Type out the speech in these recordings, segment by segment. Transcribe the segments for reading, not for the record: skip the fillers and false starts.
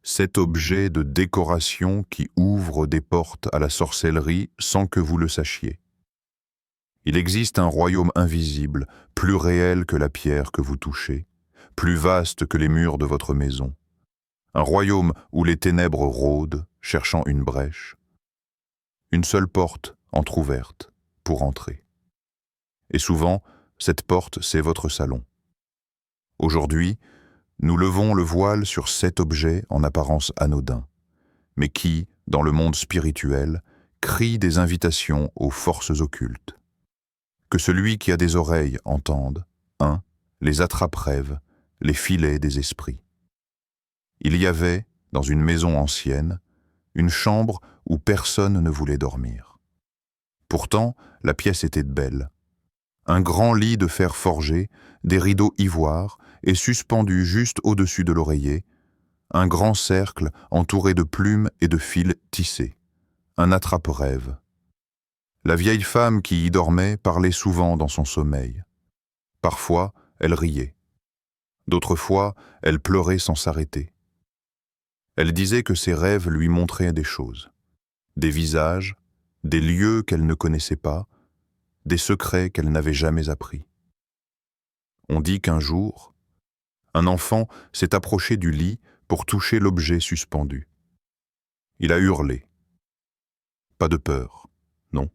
cet objet de décoration qui ouvre des portes à la sorcellerie sans que vous le sachiez. Il existe un royaume invisible, plus réel que la pierre que vous touchez, plus vaste que les murs de votre maison. Un royaume où les ténèbres rôdent, cherchant une brèche. Une seule porte entr'ouverte pour entrer. Et souvent, cette porte, c'est votre salon. Aujourd'hui, nous levons le voile sur cet objet en apparence anodin, mais qui, dans le monde spirituel, crie des invitations aux forces occultes. Que celui qui a des oreilles entende, les attrape-rêves, les filets des esprits. Il y avait, dans une maison ancienne, une chambre où personne ne voulait dormir. Pourtant, la pièce était belle. Un grand lit de fer forgé, des rideaux ivoire, et suspendu juste au-dessus de l'oreiller, un grand cercle entouré de plumes et de fils tissés, un attrape-rêve. La vieille femme qui y dormait parlait souvent dans son sommeil. Parfois, elle riait. D'autres fois, elle pleurait sans s'arrêter. Elle disait que ses rêves lui montraient des choses, des visages, des lieux qu'elle ne connaissait pas, des secrets qu'elle n'avait jamais appris. On dit qu'un jour, un enfant s'est approché du lit pour toucher l'objet suspendu. Il a hurlé. Pas de peur, non,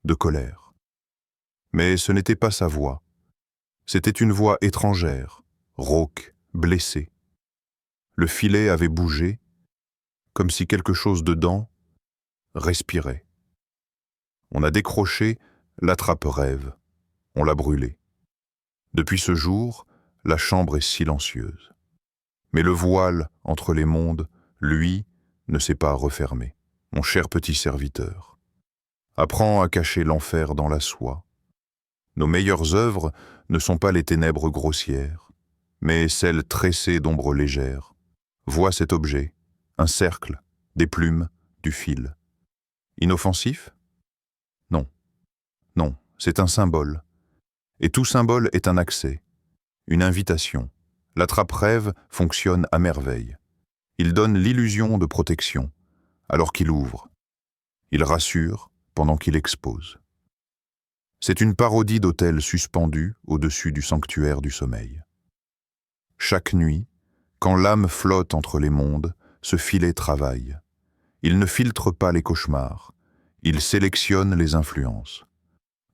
de colère. Mais ce n'était pas sa voix. C'était une voix étrangère, rauque, blessée. Le filet avait bougé, comme si quelque chose dedans respirait. On a décroché l'attrape-rêve, on l'a brûlé. Depuis ce jour, la chambre est silencieuse. Mais le voile entre les mondes, lui, ne s'est pas refermé. Mon cher petit serviteur, apprends à cacher l'enfer dans la soie. Nos meilleures œuvres ne sont pas les ténèbres grossières, mais celles tressées d'ombres légères. Vois cet objet, un cercle, des plumes, du fil. Inoffensif? Non. Non, c'est un symbole. Et tout symbole est un accès, une invitation. L'attrape-rêve fonctionne à merveille. Il donne l'illusion de protection, alors qu'il ouvre. Il rassure pendant qu'il expose. C'est une parodie d'autel suspendu au-dessus du sanctuaire du sommeil. Chaque nuit, quand l'âme flotte entre les mondes, ce filet travaille. Il ne filtre pas les cauchemars, il sélectionne les influences.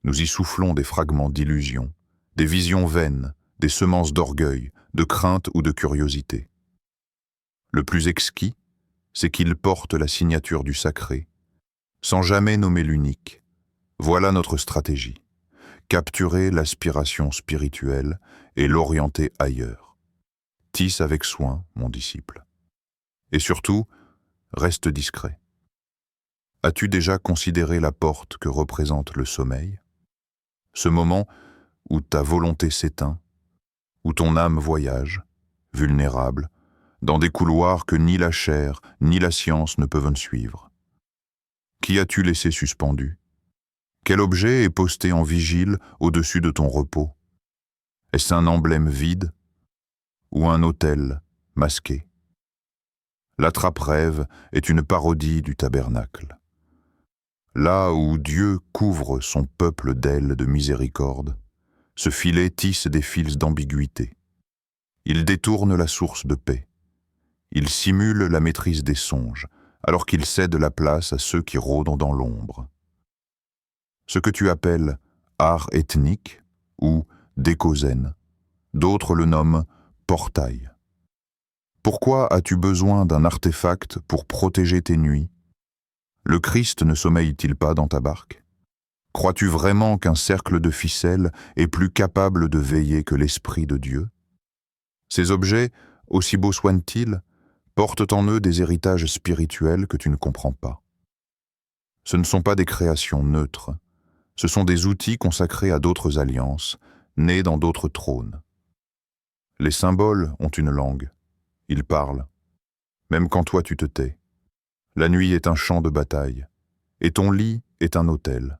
Nous y soufflons des fragments d'illusion, des visions vaines, des semences d'orgueil, de crainte ou de curiosité. Le plus exquis, c'est qu'il porte la signature du sacré, sans jamais nommer l'unique. Voilà notre stratégie. Capturer l'aspiration spirituelle et l'orienter ailleurs. Tisse avec soin, mon disciple. Et surtout, reste discret. As-tu déjà considéré la porte que représente le sommeil? Ce moment où ta volonté s'éteint, où ton âme voyage, vulnérable, dans des couloirs que ni la chair ni la science ne peuvent suivre. Qui as-tu laissé suspendu? Quel objet est posté en vigile au-dessus de ton repos? Est-ce un emblème vide ou un autel masqué? L'attrape-rêve est une parodie du tabernacle. Là où Dieu couvre son peuple d'ailes de miséricorde, ce filet tisse des fils d'ambiguïté. Il détourne la source de paix. Il simule la maîtrise des songes, alors qu'il cède la place à ceux qui rôdent dans l'ombre. Ce que tu appelles art ethnique ou déco zen, d'autres le nomment portail. Pourquoi as-tu besoin d'un artefact pour protéger tes nuits? Le Christ ne sommeille-t-il pas dans ta barque? Crois-tu vraiment qu'un cercle de ficelles est plus capable de veiller que l'Esprit de Dieu? Ces objets, aussi beaux soient-ils, portent en eux des héritages spirituels que tu ne comprends pas. Ce ne sont pas des créations neutres, ce sont des outils consacrés à d'autres alliances, nés dans d'autres trônes. Les symboles ont une langue, ils parlent, même quand toi tu te tais. La nuit est un champ de bataille, et ton lit est un autel.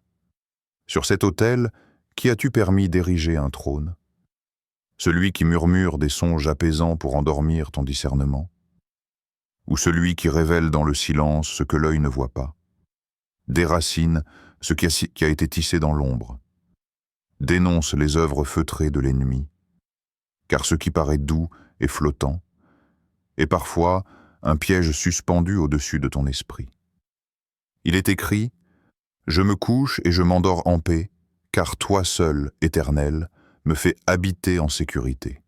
Sur cet autel, qui as-tu permis d'ériger un trône? Celui qui murmure des songes apaisants pour endormir ton discernement? ou celui qui révèle dans le silence ce que l'œil ne voit pas, déracine ce qui a été tissé dans l'ombre, dénonce les œuvres feutrées de l'ennemi, car ce qui paraît doux est flottant, et parfois un piège suspendu au-dessus de ton esprit. Il est écrit « Je me couche et je m'endors en paix, car toi seul, Éternel, me fais habiter en sécurité. »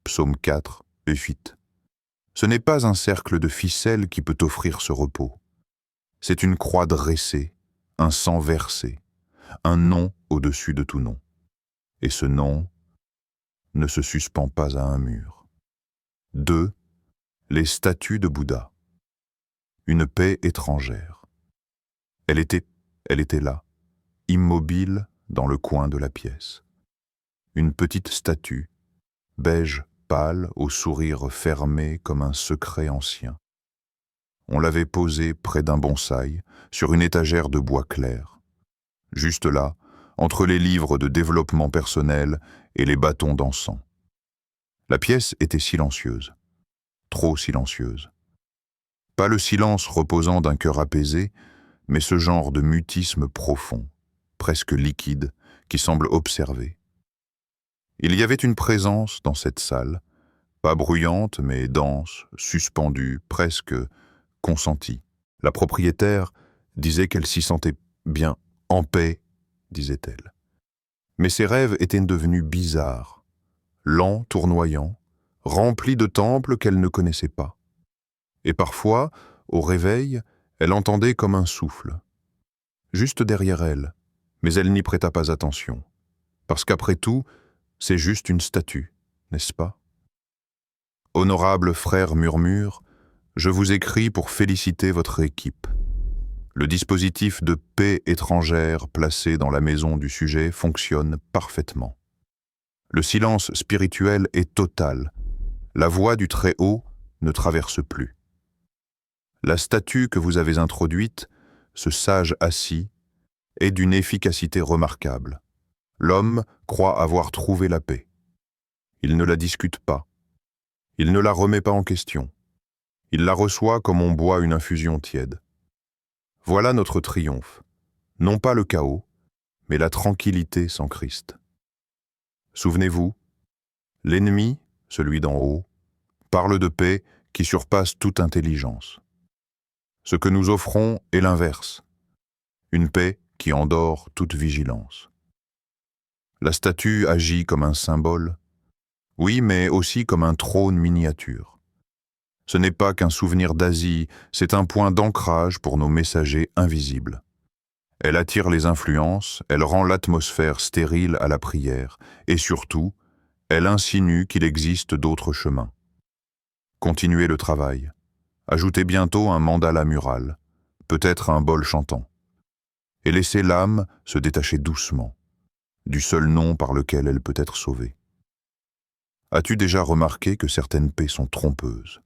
Psaume 4, 8. Ce n'est pas un cercle de ficelles qui peut t'offrir ce repos. C'est une croix dressée, un sang versé, un nom au-dessus de tout nom. Et ce nom ne se suspend pas à un mur. 2. Les statues de Bouddha. Une paix étrangère. Elle était là, immobile dans le coin de la pièce. Une petite statue, beige pâle, au sourire fermé comme un secret ancien. On l'avait posée près d'un bonsaï, sur une étagère de bois clair. Juste là, entre les livres de développement personnel et les bâtons d'encens. La pièce était silencieuse, trop silencieuse. Pas le silence reposant d'un cœur apaisé, mais ce genre de mutisme profond, presque liquide, qui semble observer. Il y avait une présence dans cette salle, pas bruyante, mais dense, suspendue, presque consentie. La propriétaire disait qu'elle s'y sentait bien, en paix, disait-elle. Mais ses rêves étaient devenus bizarres, lents, tournoyants, remplis de temples qu'elle ne connaissait pas. Et parfois, au réveil, elle entendait comme un souffle, juste derrière elle, mais elle n'y prêta pas attention, parce qu'après tout, c'est juste une statue, n'est-ce pas? Honorable frère Murmure, je vous écris pour féliciter votre équipe. Le dispositif de paix étrangère placé dans la maison du sujet fonctionne parfaitement. Le silence spirituel est total. La voix du Très-Haut ne traverse plus. La statue que vous avez introduite, ce sage assis, est d'une efficacité remarquable. L'homme croit avoir trouvé la paix. Il ne la discute pas. Il ne la remet pas en question. Il la reçoit comme on boit une infusion tiède. Voilà notre triomphe. Non pas le chaos, mais la tranquillité sans Christ. Souvenez-vous, l'ennemi, celui d'en haut, parle de paix qui surpasse toute intelligence. Ce que nous offrons est l'inverse, une paix qui endort toute vigilance. La statue agit comme un symbole, oui, mais aussi comme un trône miniature. Ce n'est pas qu'un souvenir d'Asie, c'est un point d'ancrage pour nos messagers invisibles. Elle attire les influences, elle rend l'atmosphère stérile à la prière, et surtout, elle insinue qu'il existe d'autres chemins. Continuez le travail. Ajoutez bientôt un mandala mural, peut-être un bol chantant. Et laissez l'âme se détacher doucement, du seul nom par lequel elle peut être sauvée. As-tu déjà remarqué que certaines paix sont trompeuses?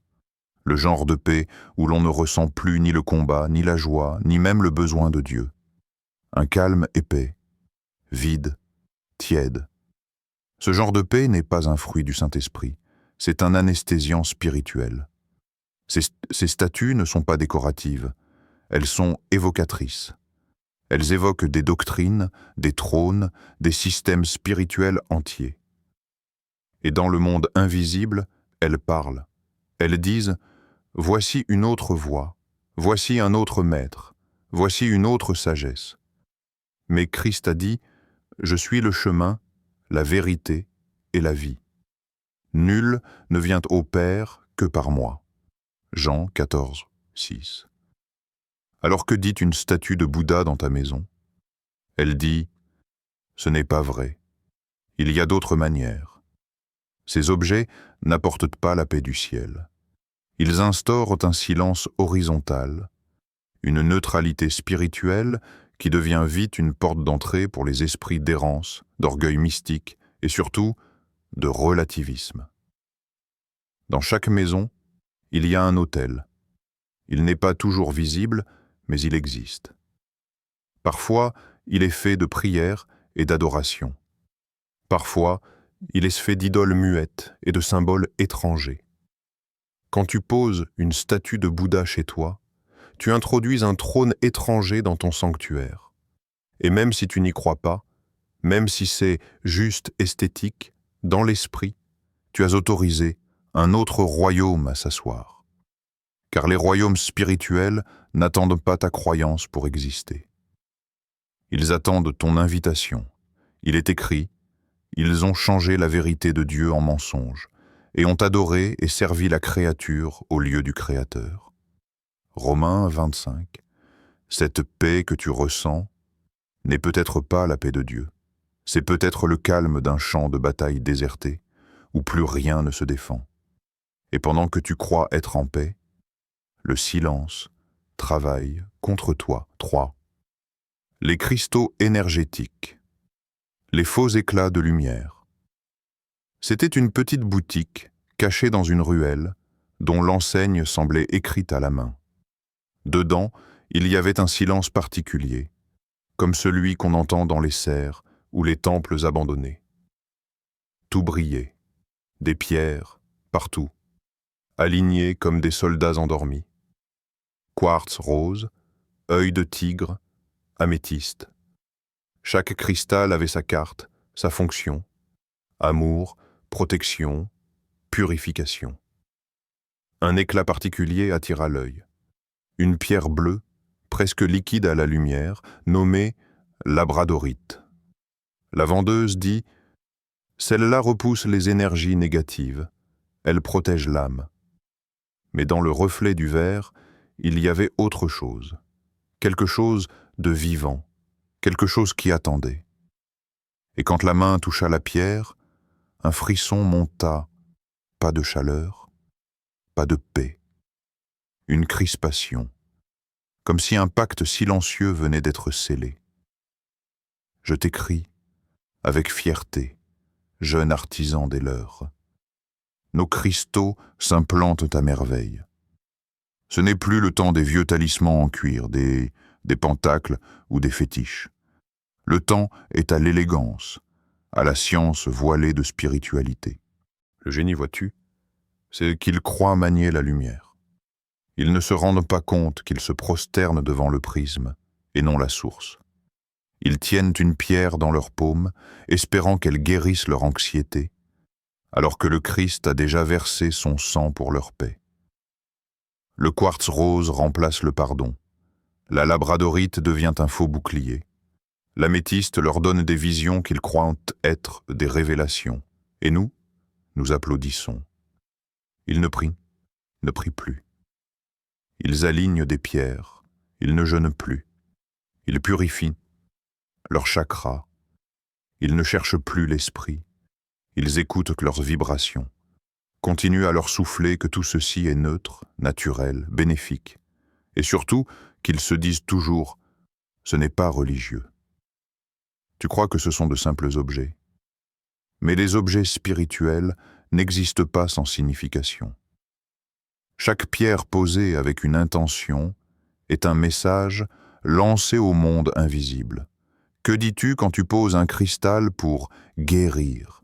Le genre de paix où l'on ne ressent plus ni le combat, ni la joie, ni même le besoin de Dieu. Un calme épais, vide, tiède. Ce genre de paix n'est pas un fruit du Saint-Esprit, c'est un anesthésiant spirituel. Ces statues ne sont pas décoratives, elles sont évocatrices. Elles évoquent des doctrines, des trônes, des systèmes spirituels entiers. Et dans le monde invisible, elles parlent. Elles disent « Voici une autre voie, voici un autre maître, voici une autre sagesse. » Mais Christ a dit « Je suis le chemin, la vérité et la vie. Nul ne vient au Père que par moi. » Jean 14, 6. Alors que dit une statue de Bouddha dans ta maison? Elle dit « Ce n'est pas vrai. Il y a d'autres manières. » Ces objets n'apportent pas la paix du ciel. Ils instaurent un silence horizontal, une neutralité spirituelle qui devient vite une porte d'entrée pour les esprits d'errance, d'orgueil mystique et surtout de relativisme. Dans chaque maison, il y a un autel. Il n'est pas toujours visible, mais il existe. Parfois, il est fait de prières et d'adoration. Parfois, il est fait d'idoles muettes et de symboles étrangers. Quand tu poses une statue de Bouddha chez toi, tu introduis un trône étranger dans ton sanctuaire. Et même si tu n'y crois pas, même si c'est juste esthétique, dans l'esprit, tu as autorisé un autre royaume à s'asseoir. Car les royaumes spirituels n'attendent pas ta croyance pour exister. Ils attendent ton invitation. Il est écrit, ils ont changé la vérité de Dieu en mensonge, et ont adoré et servi la créature au lieu du Créateur. Romains 25. Cette paix que tu ressens n'est peut-être pas la paix de Dieu. C'est peut-être le calme d'un champ de bataille déserté, où plus rien ne se défend. Et pendant que tu crois être en paix, le silence travaille contre toi. 3. Les cristaux énergétiques. Les faux éclats de lumière. C'était une petite boutique, cachée dans une ruelle, dont l'enseigne semblait écrite à la main. Dedans, il y avait un silence particulier, comme celui qu'on entend dans les serres ou les temples abandonnés. Tout brillait, des pierres, partout, alignées comme des soldats endormis. Quartz rose, œil de tigre, améthyste. Chaque cristal avait sa carte, sa fonction. Amour, protection, purification. Un éclat particulier attira l'œil. Une pierre bleue, presque liquide à la lumière, nommée labradorite. La vendeuse dit « Celle-là repousse les énergies négatives, elle protège l'âme. » Mais dans le reflet du verre, il y avait autre chose, quelque chose de vivant, quelque chose qui attendait. Et quand la main toucha la pierre, un frisson monta, pas de chaleur, pas de paix, une crispation, comme si un pacte silencieux venait d'être scellé. Je t'écris, avec fierté, jeune artisan des leurs. Nos cristaux s'implantent à merveille. Ce n'est plus le temps des vieux talismans en cuir, des pentacles ou des fétiches. Le temps est à l'élégance, à la science voilée de spiritualité. Le génie, vois-tu, c'est qu'ils croient manier la lumière. Ils ne se rendent pas compte qu'ils se prosternent devant le prisme et non la source. Ils tiennent une pierre dans leurs paumes, espérant qu'elle guérisse leur anxiété, alors que le Christ a déjà versé son sang pour leur paix. Le quartz rose remplace le pardon. La labradorite devient un faux bouclier. L'améthyste leur donne des visions qu'ils croient être des révélations. Et nous applaudissons. Ils ne prient plus. Ils alignent des pierres, ils ne jeûnent plus. Ils purifient leurs chakras. Ils ne cherchent plus l'esprit. Ils écoutent leurs vibrations. Continuent à leur souffler que tout ceci est neutre, naturel, bénéfique. Et surtout, qu'ils se disent toujours « ce n'est pas religieux ». Tu crois que ce sont de simples objets. Mais les objets spirituels n'existent pas sans signification. Chaque pierre posée avec une intention est un message lancé au monde invisible. Que dis-tu quand tu poses un cristal pour guérir?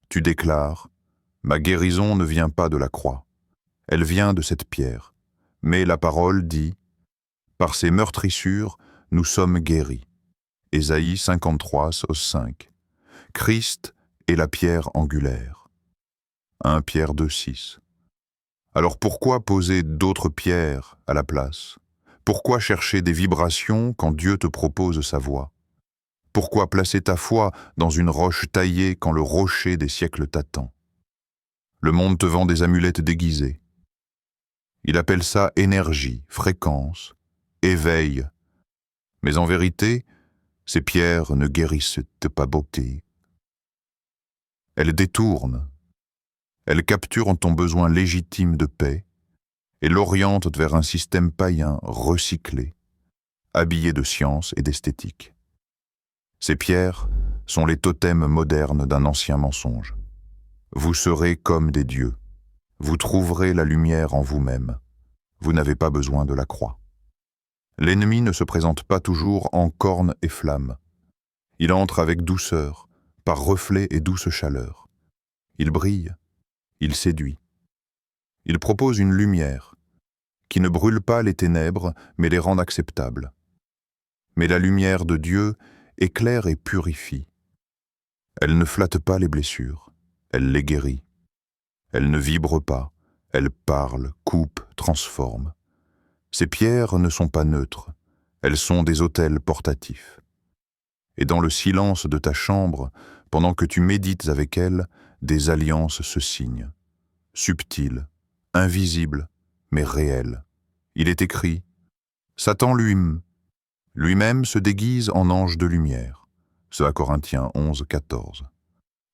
Tu déclares « Ma guérison ne vient pas de la croix, elle vient de cette pierre. » Mais la parole dit « Par ses meurtrissures, nous sommes guéris. » Ésaïe 53, 5. Christ est la pierre angulaire. 1 Pierre 2, 6. Alors pourquoi poser d'autres pierres à la place? Pourquoi chercher des vibrations quand Dieu te propose sa voix? Pourquoi placer ta foi dans une roche taillée quand le rocher des siècles t'attend? Le monde te vend des amulettes déguisées. Il appelle ça énergie, fréquence, éveil. Mais en vérité, ces pierres ne guérissent pas beauté. Elles détournent. Elles capturent ton besoin légitime de paix et l'orientent vers un système païen recyclé, habillé de science et d'esthétique. Ces pierres sont les totems modernes d'un ancien mensonge. Vous serez comme des dieux. Vous trouverez la lumière en vous-même. Vous n'avez pas besoin de la croix. L'ennemi ne se présente pas toujours en cornes et flammes. Il entre avec douceur, par reflets et douce chaleur. Il brille, il séduit. Il propose une lumière qui ne brûle pas les ténèbres, mais les rend acceptables. Mais la lumière de Dieu éclaire et purifie. Elle ne flatte pas les blessures, elle les guérit. Elle ne vibre pas, elle parle, coupe, transforme. Ces pierres ne sont pas neutres, elles sont des autels portatifs. Et dans le silence de ta chambre, pendant que tu médites avec elles, des alliances se signent. Subtiles, invisibles, mais réelles. Il est écrit, Satan lui-même se déguise en ange de lumière. Ce à Corinthiens 11, 14.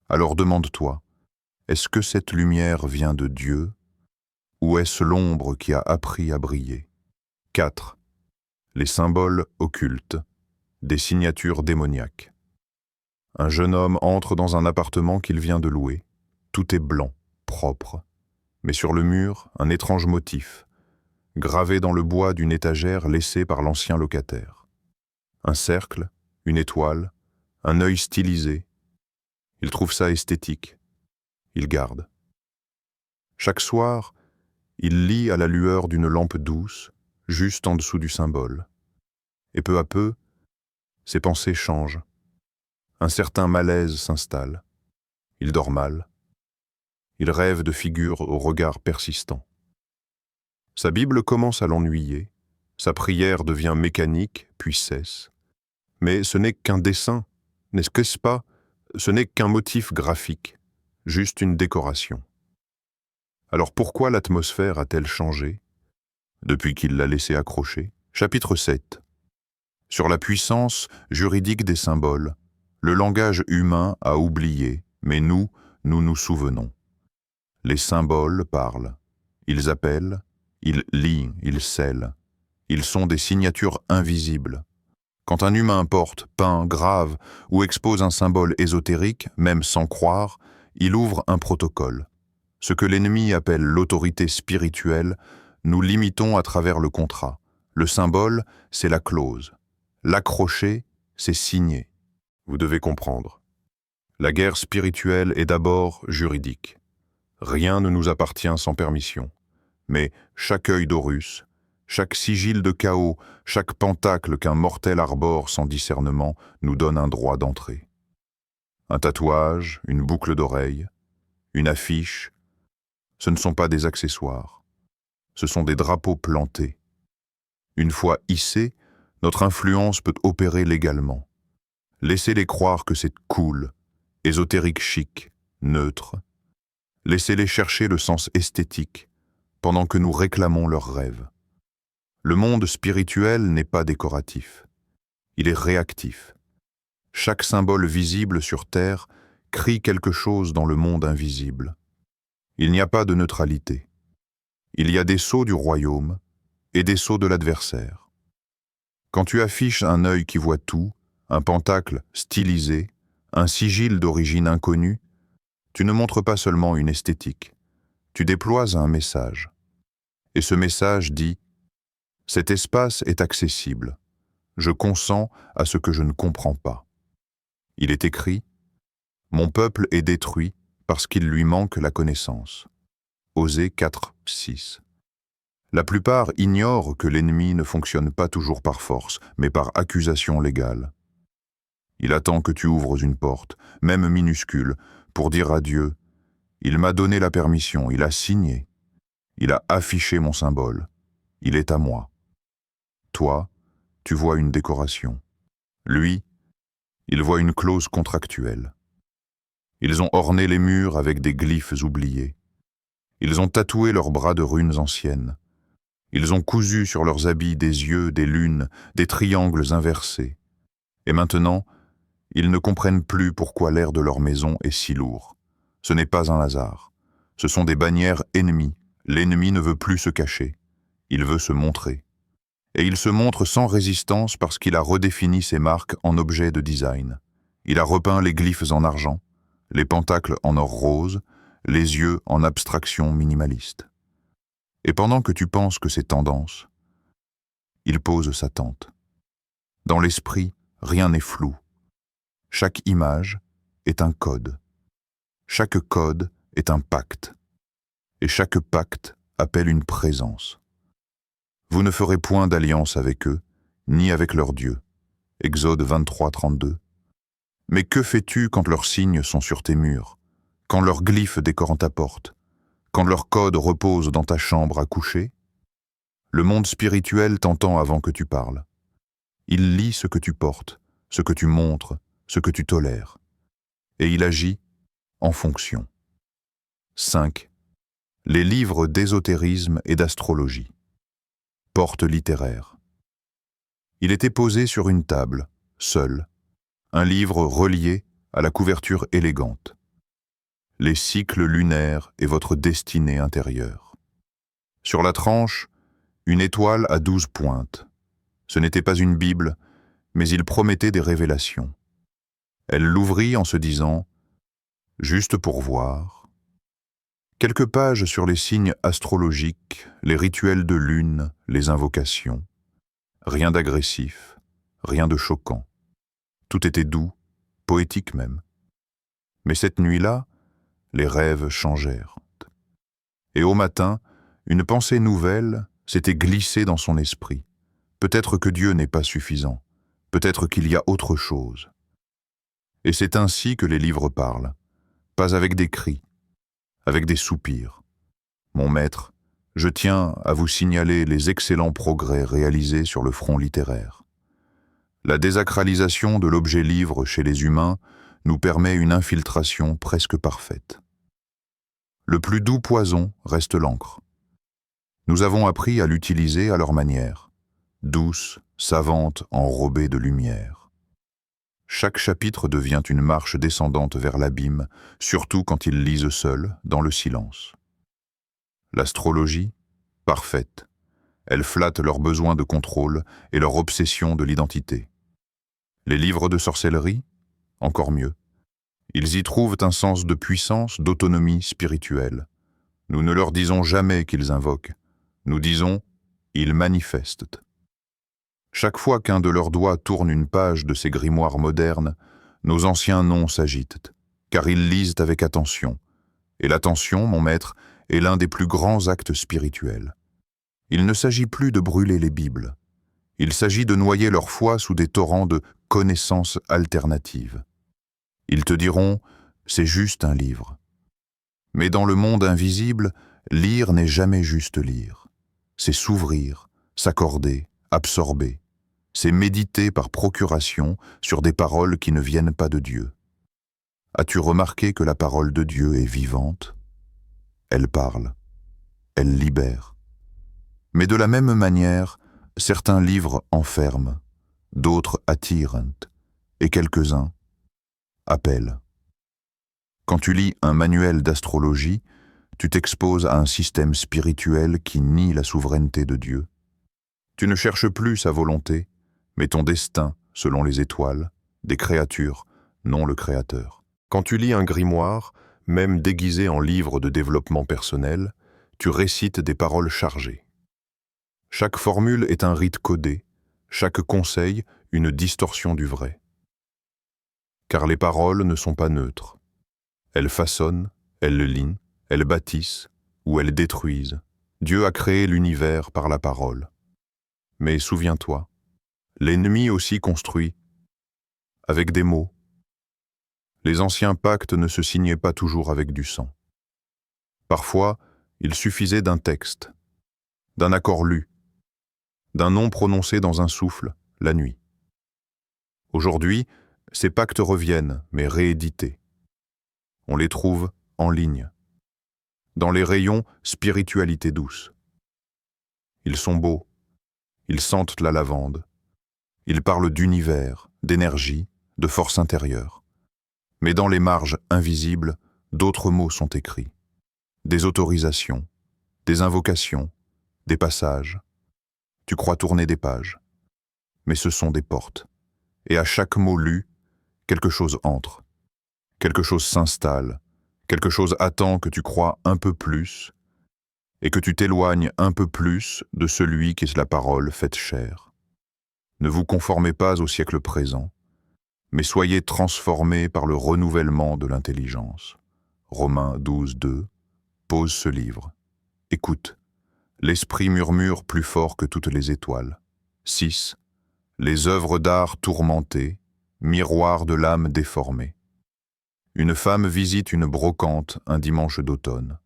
Alors demande-toi, est-ce que cette lumière vient de Dieu, ou est-ce l'ombre qui a appris à briller? 4. Les symboles occultes, des signatures démoniaques. Un jeune homme entre dans un appartement qu'il vient de louer. Tout est blanc, propre, mais sur le mur, un étrange motif, gravé dans le bois d'une étagère laissée par l'ancien locataire. Un cercle, une étoile, un œil stylisé. Il trouve ça esthétique. Il garde. Chaque soir, il lit à la lueur d'une lampe douce, juste en dessous du symbole. Et peu à peu, ses pensées changent. Un certain malaise s'installe. Il dort mal. Il rêve de figures au regard persistant. Sa Bible commence à l'ennuyer. Sa prière devient mécanique, puis cesse. Mais ce n'est qu'un dessin, n'est-ce pas? Ce n'est qu'un motif graphique, juste une décoration. Alors pourquoi l'atmosphère a-t-elle changé depuis qu'il l'a laissé accrocher? Chapitre 7. Sur la puissance juridique des symboles, le langage humain a oublié, mais nous nous souvenons. Les symboles parlent, ils appellent, ils lient, ils scellent. Ils sont des signatures invisibles. Quand un humain porte, peint, grave ou expose un symbole ésotérique, même sans croire, il ouvre un protocole. Ce que l'ennemi appelle l'autorité spirituelle, nous l'imitons à travers le contrat. Le symbole, c'est la clause. L'accrocher, c'est signer. Vous devez comprendre. La guerre spirituelle est d'abord juridique. Rien ne nous appartient sans permission. Mais chaque œil d'Horus, chaque sigil de chaos, chaque pentacle qu'un mortel arbore sans discernement nous donne un droit d'entrée. Un tatouage, une boucle d'oreille, une affiche, ce ne sont pas des accessoires. Ce sont des drapeaux plantés. Une fois hissés, notre influence peut opérer légalement. Laissez-les croire que c'est cool, ésotérique chic, neutre. Laissez-les chercher le sens esthétique, pendant que nous réclamons leurs rêves. Le monde spirituel n'est pas décoratif. Il est réactif. Chaque symbole visible sur Terre crie quelque chose dans le monde invisible. Il n'y a pas de neutralité. Il y a des sceaux du royaume et des sceaux de l'adversaire. Quand tu affiches un œil qui voit tout, un pentacle stylisé, un sigil d'origine inconnue, tu ne montres pas seulement une esthétique, tu déploies un message. Et ce message dit « Cet espace est accessible. Je consens à ce que je ne comprends pas. » Il est écrit « Mon peuple est détruit parce qu'il lui manque la connaissance. » Osée 4, 6. La plupart ignorent que l'ennemi ne fonctionne pas toujours par force, mais par accusation légale. Il attend que tu ouvres une porte, même minuscule, pour dire à Dieu « Il m'a donné la permission, il a signé. Il a affiché mon symbole. Il est à moi. » Toi, tu vois une décoration. Lui, il voit une clause contractuelle. Ils ont orné les murs avec des glyphes oubliés. Ils ont tatoué leurs bras de runes anciennes. Ils ont cousu sur leurs habits des yeux, des lunes, des triangles inversés. Et maintenant, ils ne comprennent plus pourquoi l'air de leur maison est si lourd. Ce n'est pas un hasard. Ce sont des bannières ennemies. L'ennemi ne veut plus se cacher. Il veut se montrer. Et il se montre sans résistance parce qu'il a redéfini ses marques en objets de design. Il a repeint les glyphes en argent, les pentacles en or rose, les yeux en abstraction minimaliste. Et pendant que tu penses que c'est tendance, il pose sa tente. Dans l'esprit, rien n'est flou. Chaque image est un code. Chaque code est un pacte. Et chaque pacte appelle une présence. Vous ne ferez point d'alliance avec eux, ni avec leurs dieux. Exode 23, 32. Mais que fais-tu quand leurs signes sont sur tes murs, quand leurs glyphes décorent ta porte, quand leurs codes reposent dans ta chambre à coucher? Le monde spirituel t'entend avant que tu parles. Il lit ce que tu portes, ce que tu montres, ce que tu tolères. Et il agit en fonction. 5. Les livres d'ésotérisme et d'astrologie. Porte littéraire. Il était posé sur une table, seul, un livre relié à la couverture élégante. Les cycles lunaires et votre destinée intérieure. Sur la tranche, une étoile à 12 pointes. Ce n'était pas une Bible, mais il promettait des révélations. Elle l'ouvrit en se disant « Juste pour voir ». Quelques pages sur les signes astrologiques, les rituels de lune, les invocations. Rien d'agressif, rien de choquant. Tout était doux, poétique même. Mais cette nuit-là, les rêves changèrent. Et au matin, une pensée nouvelle s'était glissée dans son esprit. Peut-être que Dieu n'est pas suffisant. Peut-être qu'il y a autre chose. Et c'est ainsi que les livres parlent. Pas avec des cris, avec des soupirs. Mon maître, je tiens à vous signaler les excellents progrès réalisés sur le front littéraire. La désacralisation de l'objet livre chez les humains nous permet une infiltration presque parfaite. Le plus doux poison reste l'encre. Nous avons appris à l'utiliser à leur manière, douce, savante, enrobée de lumière. Chaque chapitre devient une marche descendante vers l'abîme, surtout quand ils lisent seuls, dans le silence. L'astrologie, parfaite. Elle flatte leur besoin de contrôle et leur obsession de l'identité. Les livres de sorcellerie, encore mieux. Ils y trouvent un sens de puissance, d'autonomie spirituelle. Nous ne leur disons jamais qu'ils invoquent. Nous disons « ils manifestent ». Chaque fois qu'un de leurs doigts tourne une page de ces grimoires modernes, nos anciens noms s'agitent, car ils lisent avec attention. Et l'attention, mon maître, est l'un des plus grands actes spirituels. Il ne s'agit plus de brûler les Bibles. Il s'agit de noyer leur foi sous des torrents de connaissances alternatives. Ils te diront « c'est juste un livre ». Mais dans le monde invisible, lire n'est jamais juste lire. C'est s'ouvrir, s'accorder, absorber. C'est méditer par procuration sur des paroles qui ne viennent pas de Dieu. As-tu remarqué que la parole de Dieu est vivante? Elle parle, elle libère. Mais de la même manière, certains livres enferment, d'autres attirent, et quelques-uns appellent. Quand tu lis un manuel d'astrologie, tu t'exposes à un système spirituel qui nie la souveraineté de Dieu. Tu ne cherches plus sa volonté, mais ton destin selon les étoiles, des créatures, non le Créateur. Quand tu lis un grimoire, même déguisé en livre de développement personnel, tu récites des paroles chargées. Chaque formule est un rite codé, chaque conseil une distorsion du vrai. Car les paroles ne sont pas neutres. Elles façonnent, elles lient, elles bâtissent ou elles détruisent. Dieu a créé l'univers par la parole. Mais souviens-toi, l'ennemi aussi construit, avec des mots. Les anciens pactes ne se signaient pas toujours avec du sang. Parfois, il suffisait d'un texte, d'un accord lu, d'un nom prononcé dans un souffle, la nuit. Aujourd'hui, ces pactes reviennent, mais réédités. On les trouve en ligne, dans les rayons spiritualité douce. Ils sont beaux, ils sentent la lavande, ils parlent d'univers, d'énergie, de force intérieure. Mais dans les marges invisibles, d'autres mots sont écrits. Des autorisations, des invocations, des passages. Tu crois tourner des pages, mais ce sont des portes. Et à chaque mot lu, quelque chose entre, quelque chose s'installe, quelque chose attend que tu crois un peu plus et que tu t'éloignes un peu plus de celui qui est la parole faite chair. Ne vous conformez pas au siècle présent, mais soyez transformés par le renouvellement de l'intelligence. Romains 12, 2. Pose ce livre. Écoute, L'esprit murmure plus fort que toutes les étoiles. 6. Les œuvres d'art tourmentées, miroir de l'âme déformée. Une femme visite une brocante un dimanche d'automne.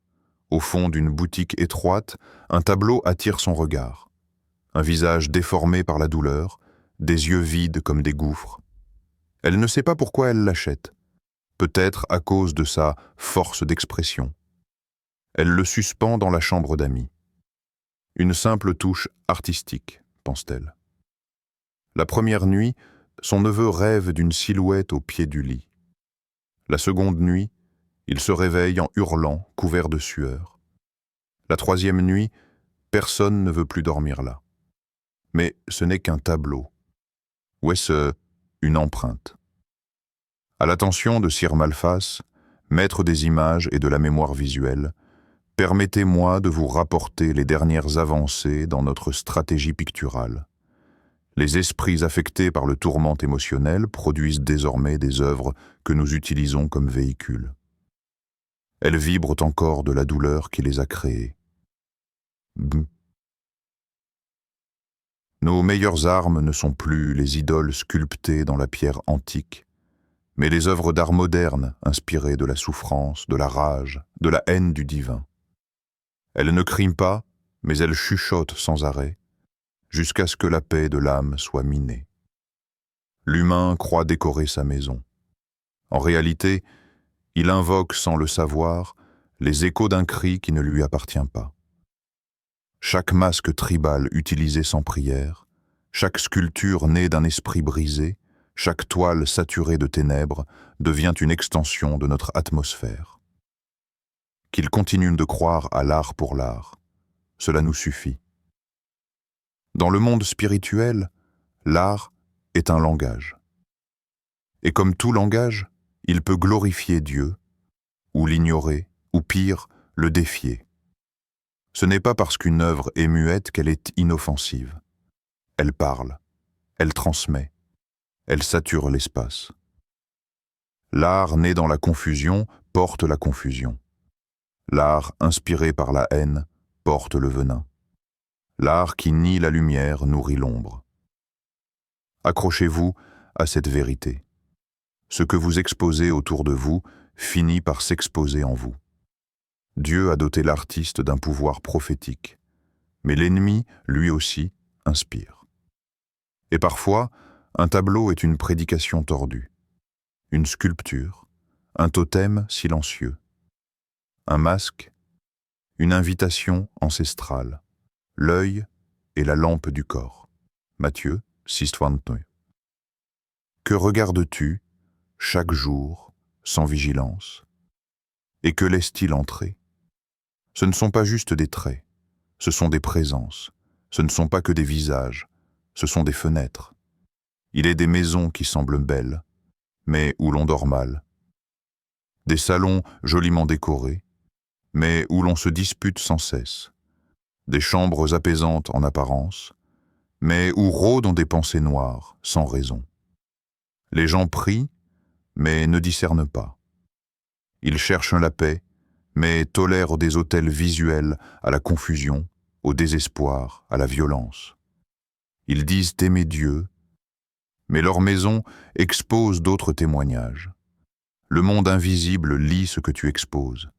Au fond d'une boutique étroite, un tableau attire son regard. Un visage déformé par la douleur, des yeux vides comme des gouffres. Elle ne sait pas pourquoi elle l'achète. Peut-être à cause de sa force d'expression. Elle le suspend dans la chambre d'amis. Une simple touche artistique, pense-t-elle. La première nuit, son neveu rêve d'une silhouette au pied du lit. La seconde nuit, il se réveille en hurlant, couvert de sueur. La troisième nuit, personne ne veut plus dormir là. Mais ce n'est qu'un tableau. Ou est-ce une empreinte? À l'attention de Sir Malphas, maître des images et de la mémoire visuelle, permettez-moi de vous rapporter les dernières avancées dans notre stratégie picturale. Les esprits affectés par le tourment émotionnel produisent désormais des œuvres que nous utilisons comme véhicules. Elles vibrent encore de la douleur qui les a créées. Nos meilleures armes ne sont plus les idoles sculptées dans la pierre antique, mais les œuvres d'art modernes inspirées de la souffrance, de la rage, de la haine du divin. Elles ne crient pas, mais elles chuchotent sans arrêt, jusqu'à ce que la paix de l'âme soit minée. L'humain croit décorer sa maison. En réalité, il invoque sans le savoir les échos d'un cri qui ne lui appartient pas. Chaque masque tribal utilisé sans prière, chaque sculpture née d'un esprit brisé, chaque toile saturée de ténèbres devient une extension de notre atmosphère. Qu'ils continuent de croire à l'art pour l'art, cela nous suffit. Dans le monde spirituel, l'art est un langage. Et comme tout langage, il peut glorifier Dieu, ou l'ignorer, ou pire, le défier. Ce n'est pas parce qu'une œuvre est muette qu'elle est inoffensive. Elle parle, elle transmet, elle sature l'espace. L'art né dans la confusion porte la confusion. L'art inspiré par la haine porte le venin. L'art qui nie la lumière nourrit l'ombre. Accrochez-vous à cette vérité. Ce que vous exposez autour de vous finit par s'exposer en vous. Dieu a doté l'artiste d'un pouvoir prophétique, mais l'ennemi, lui aussi, inspire. Et parfois, un tableau est une prédication tordue, une sculpture, un totem silencieux, un masque, une invitation ancestrale, l'œil et la lampe du corps. Matthieu 6,29. Que regardes-tu chaque jour sans vigilance? Et que laisse-t-il entrer? Ce ne sont pas juste des traits, ce sont des présences, ce ne sont pas que des visages, ce sont des fenêtres. Il est des maisons qui semblent belles, mais où l'on dort mal. Des salons joliment décorés, mais où l'on se dispute sans cesse. Des chambres apaisantes en apparence, mais où rôdent des pensées noires, sans raison. Les gens prient, mais ne discernent pas. Ils cherchent la paix, mais tolèrent des autels visuels à la confusion, au désespoir, à la violence. Ils disent aimer Dieu, mais leur maison expose d'autres témoignages. Le monde invisible lit ce que tu exposes.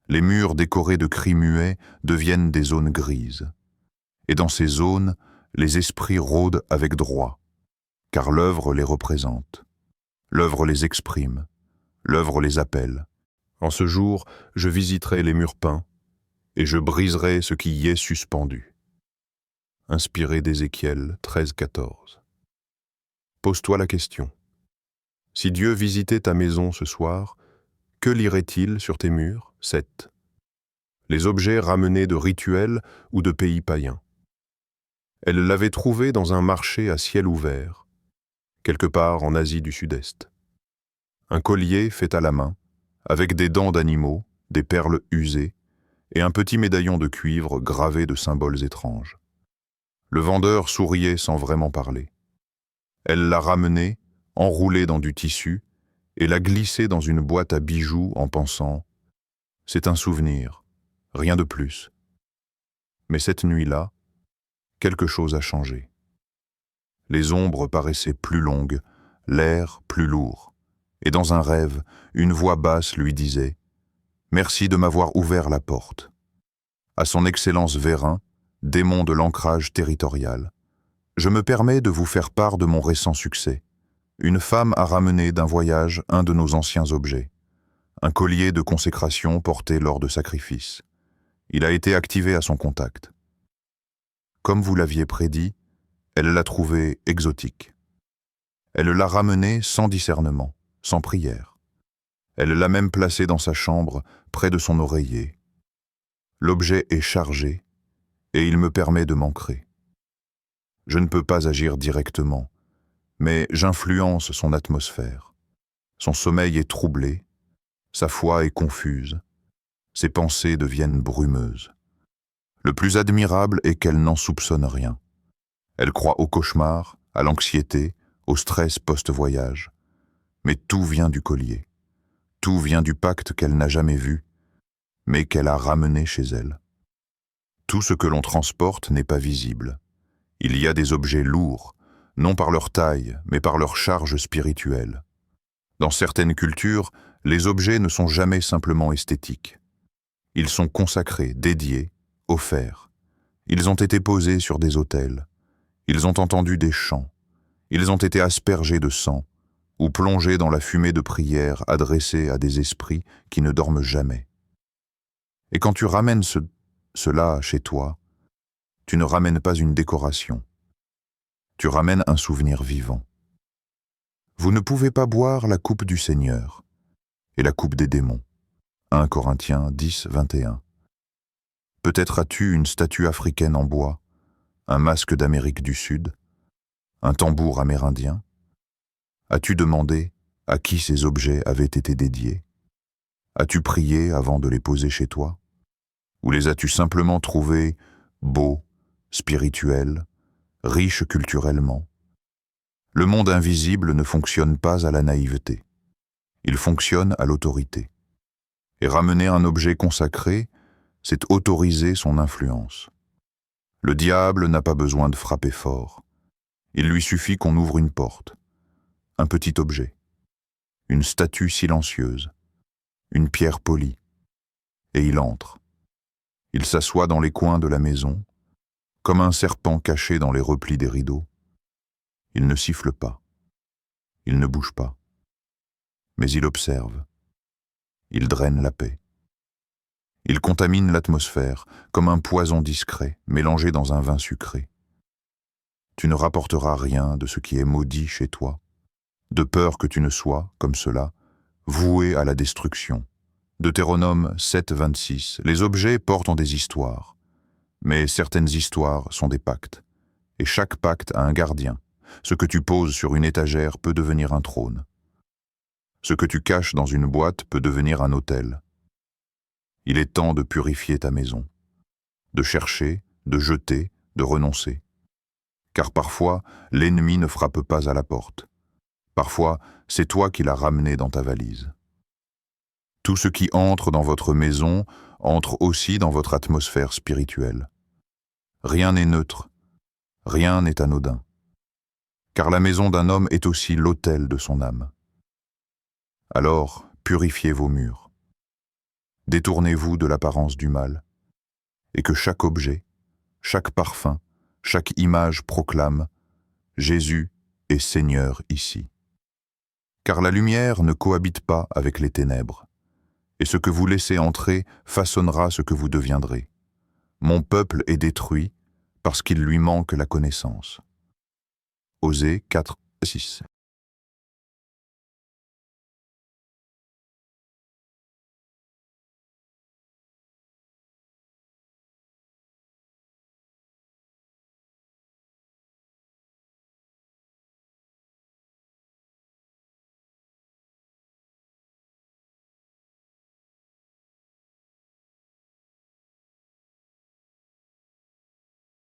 Les murs décorés de cris muets deviennent des zones grises. Et dans ces zones, les esprits rôdent avec droit, car l'œuvre les représente. L'œuvre les exprime, l'œuvre les appelle. En ce jour, je visiterai les murs peints, et je briserai ce qui y est suspendu. Inspiré d'Ézéchiel 13,14. Pose-toi la question. Si Dieu visitait ta maison ce soir, que lirait-il sur tes murs? 7. Les objets ramenés de rituels ou de pays païens. Elle l'avait trouvé dans un marché à ciel ouvert, quelque part en Asie du Sud-Est. Un collier fait à la main, avec des dents d'animaux, des perles usées, et un petit médaillon de cuivre gravé de symboles étranges. Le vendeur souriait sans vraiment parler. Elle l'a ramené, enroulé dans du tissu, et l'a glissé dans une boîte à bijoux en pensant « C'est un souvenir, rien de plus ». Mais cette nuit-là, quelque chose a changé. Les ombres paraissaient plus longues, l'air plus lourd. Et dans un rêve, une voix basse lui disait « Merci de m'avoir ouvert la porte. » À son Excellence Vérin, démon de l'ancrage territorial, je me permets de vous faire part de mon récent succès. Une femme a ramené d'un voyage un de nos anciens objets, un collier de consécration porté lors de sacrifices. Il a été activé à son contact. Comme vous l'aviez prédit, elle l'a trouvé exotique. Elle l'a ramené sans discernement, sans prière. Elle l'a même placé dans sa chambre, près de son oreiller. L'objet est chargé, et il me permet de m'ancrer. Je ne peux pas agir directement, mais j'influence son atmosphère. Son sommeil est troublé, sa foi est confuse, ses pensées deviennent brumeuses. Le plus admirable est qu'elle n'en soupçonne rien. Elle croit au cauchemar, à l'anxiété, au stress post-voyage. Mais tout vient du collier. Tout vient du pacte qu'elle n'a jamais vu, mais qu'elle a ramené chez elle. Tout ce que l'on transporte n'est pas visible. Il y a des objets lourds, non par leur taille, mais par leur charge spirituelle. Dans certaines cultures, les objets ne sont jamais simplement esthétiques. Ils sont consacrés, dédiés, offerts. Ils ont été posés sur des autels. Ils ont entendu des chants. Ils ont été aspergés de sang ou plongés dans la fumée de prière adressée à des esprits qui ne dorment jamais. Et quand tu ramènes cela chez toi, tu ne ramènes pas une décoration. Tu ramènes un souvenir vivant. Vous ne pouvez pas boire la coupe du Seigneur et la coupe des démons. 1 Corinthiens 10, 21. Peut-être as-tu une statue africaine en bois, un masque d'Amérique du Sud, un tambour amérindien. As-tu demandé à qui ces objets avaient été dédiés? As-tu prié avant de les poser chez toi? Ou les as-tu simplement trouvés beaux, spirituels, riches culturellement? Le monde invisible ne fonctionne pas à la naïveté. Il fonctionne à l'autorité. Et ramener un objet consacré, c'est autoriser son influence. Le diable n'a pas besoin de frapper fort. Il lui suffit qu'on ouvre une porte, un petit objet, une statue silencieuse, une pierre polie, et il entre. Il s'assoit dans les coins de la maison, comme un serpent caché dans les replis des rideaux. Il ne siffle pas, il ne bouge pas, mais il observe. Il draine la paix. Il contamine l'atmosphère, comme un poison discret, mélangé dans un vin sucré. Tu ne rapporteras rien de ce qui est maudit chez toi, de peur que tu ne sois, comme cela, voué à la destruction. Deutéronome 7, 26. Les objets portent des histoires, mais certaines histoires sont des pactes, et chaque pacte a un gardien. Ce que tu poses sur une étagère peut devenir un trône. Ce que tu caches dans une boîte peut devenir un autel. Il est temps de purifier ta maison, de chercher, de jeter, de renoncer. Car parfois, l'ennemi ne frappe pas à la porte. Parfois, c'est toi qui l'as ramené dans ta valise. Tout ce qui entre dans votre maison entre aussi dans votre atmosphère spirituelle. Rien n'est neutre, rien n'est anodin. Car la maison d'un homme est aussi l'autel de son âme. Alors, purifiez vos murs. Détournez-vous de l'apparence du mal, et que chaque objet, chaque parfum, chaque image proclame « Jésus est Seigneur ici ». Car la lumière ne cohabite pas avec les ténèbres, et ce que vous laissez entrer façonnera ce que vous deviendrez. Mon peuple est détruit parce qu'il lui manque la connaissance. Osée 4, 6.